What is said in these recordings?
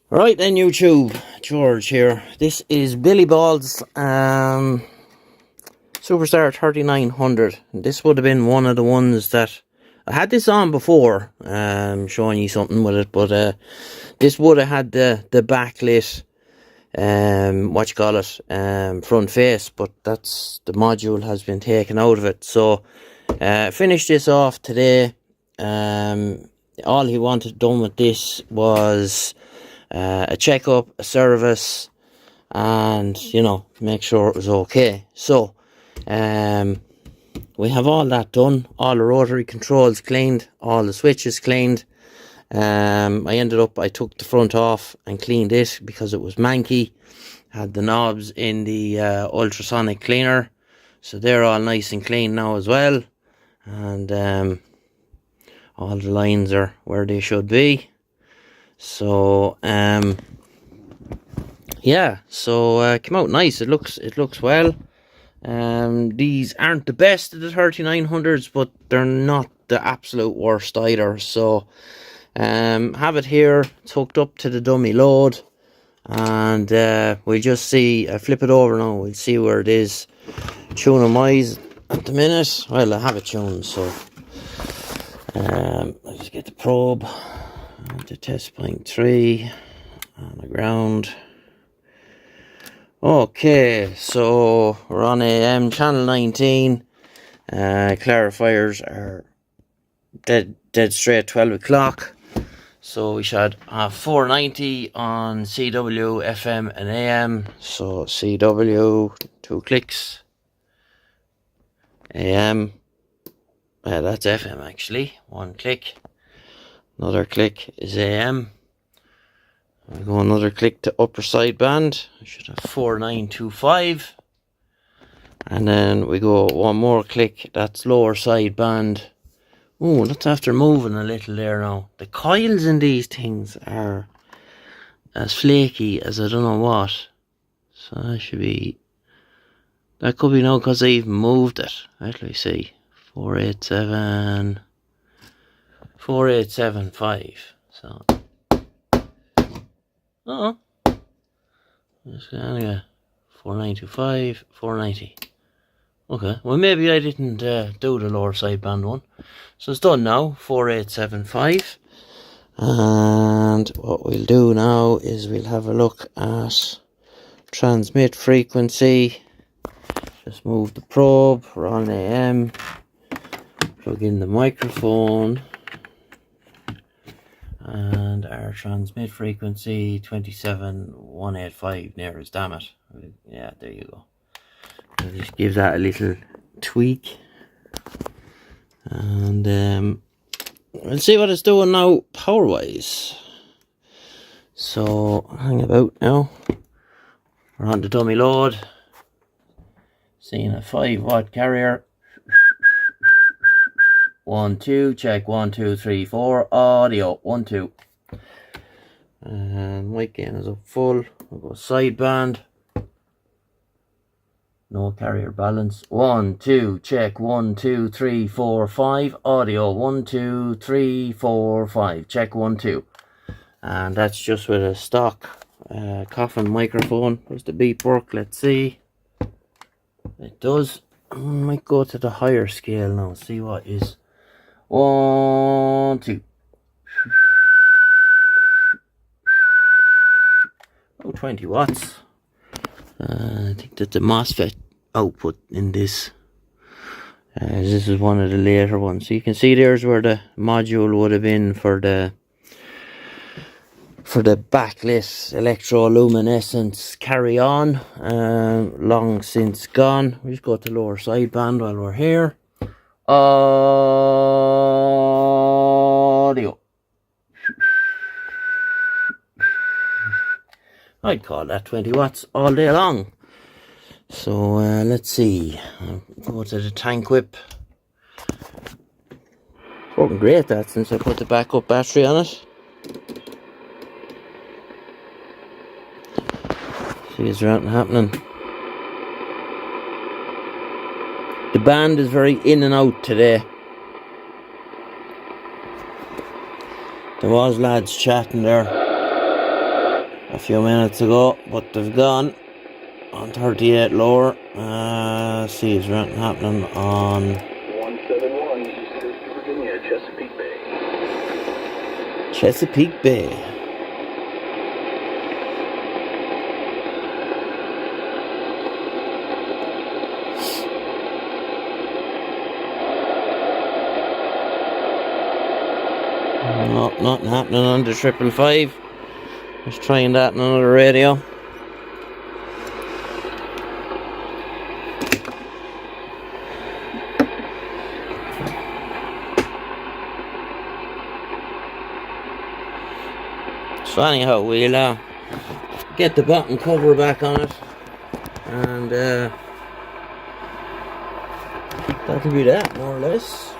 Right then, YouTube, George here. This is Billy Ball's Superstar 3900. This would have been one of the ones that I had this on before, showing you something with it, but this would have had the backlit, front face, but that's the module has been taken out of it. So, finished this off today. All he wanted done with this was a checkup, a service, and make sure it was okay. So we have all that done, all the rotary controls cleaned, all the switches cleaned. I took the front off and cleaned it because it was manky. Had the knobs in the ultrasonic cleaner, so they're all nice and clean now as well, and all the lines are where they should be. So yeah, so came out nice. It looks well. These aren't the best of the 3900s, but they're not the absolute worst either. So have it here. It's hooked up to the dummy load, and we'll just see. I flip it over now. We'll see where it is. Tuning wise at the minute, well, I have it tuned, so let's just get the probe to test point 3 on the ground. Okay, so we're on AM channel 19. Clarifiers are dead straight 12 o'clock. So we should have 490 on CW, FM and AM. So CW, 2 clicks. AM, that's FM actually, 1 click. Another click is AM. I'll go another click to upper sideband. I should have 4925. And then we go one more click, that's lower sideband. Oh, that's after moving a little there now. The coils in these things are as flaky as I don't know what. So that could be now because I even moved it. Let me see. 4875. So anyway, 4925, 490. Okay, well maybe I didn't do the lower sideband one. So it's done now, 4875. And what we'll do now is we'll have a look at transmit frequency. Just move the probe, we're on AM. Plug in the microphone. And our transmit frequency 27185 nearest, damn it. Yeah, there you go. I'll just give that a little tweak, and we'll see what it's doing now power wise. So hang about now. We're on the dummy load. Seeing a 5-watt carrier. 1 2, check 1 2 3 4, audio 1 2, and mic gain is up full. We'll go sideband, no carrier balance. 1 2, check 1 2 3 4 5, audio 1 2 3 4 5, check 1 2, and that's just with a stock coffin microphone. Does the beep work? Let's see. It does. I might go to the higher scale now, see what is. 1 2. Oh, 20 watts. I think that the MOSFET output in this. This is one of the later ones. So you can see there's where the module would have been for the backlit electroluminescence carry on. Long since gone. We just go to lower sideband while we're here. Audio. I'd call that 20 watts all day long. So let's see. I'll go to the tank whip. Working great that since I put the backup battery on it. See, is there anything happening? The band is very in and out today. There was lads chatting there. a few minutes ago, but they've gone on 38 lower. See, is there anything happening on 171, Sister Virginia, Chesapeake Bay. Chesapeake Bay? No, nothing happening on the 555. Just trying that on another radio. So anyhow, we'll get the bottom cover back on it, and that'll be that, more or less.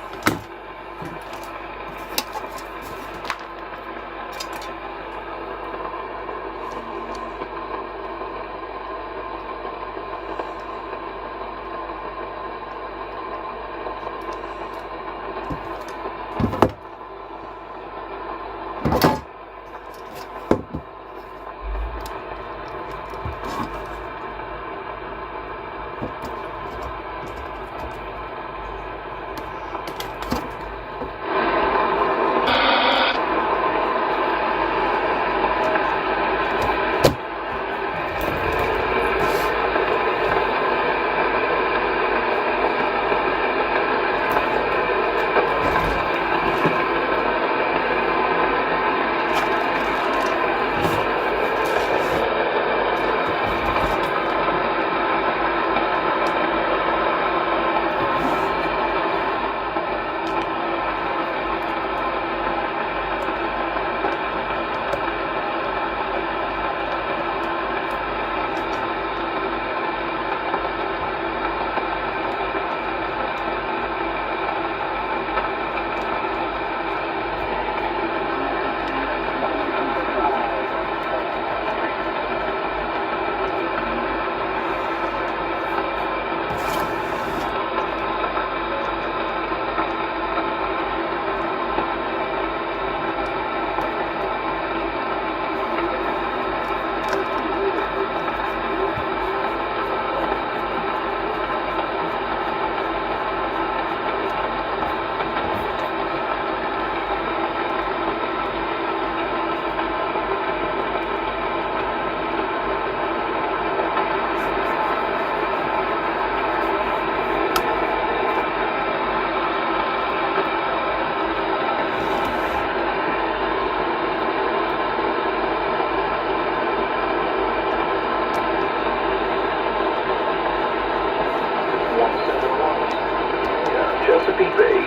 Chesapeake Bay.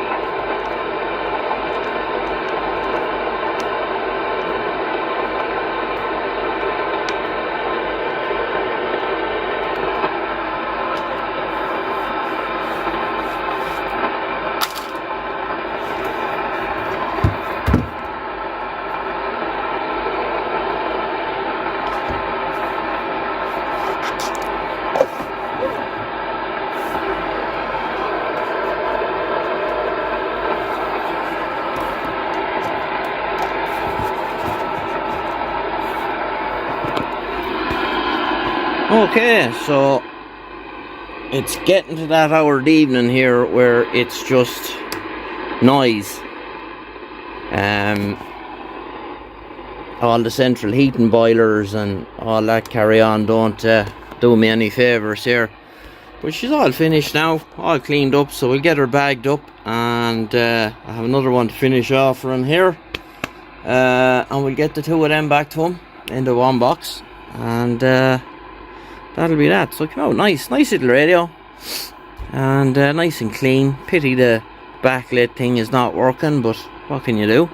Okay, so it's getting to that hour of the evening here where it's just noise. All the central heating boilers and all that carry on don't do me any favours here. But she's all finished now, all cleaned up, so we'll get her bagged up, and I have another one to finish off from here. And we'll get the two of them back to him in the one box, and that'll be that. So it came out nice little radio, and nice and clean. Pity the backlit thing is not working, but what can you do?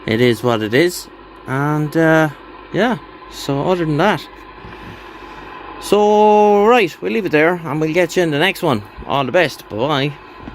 It is what it is. And yeah, so other than that, so right, we'll leave it there, and we'll get you in the next one. All the best, bye bye.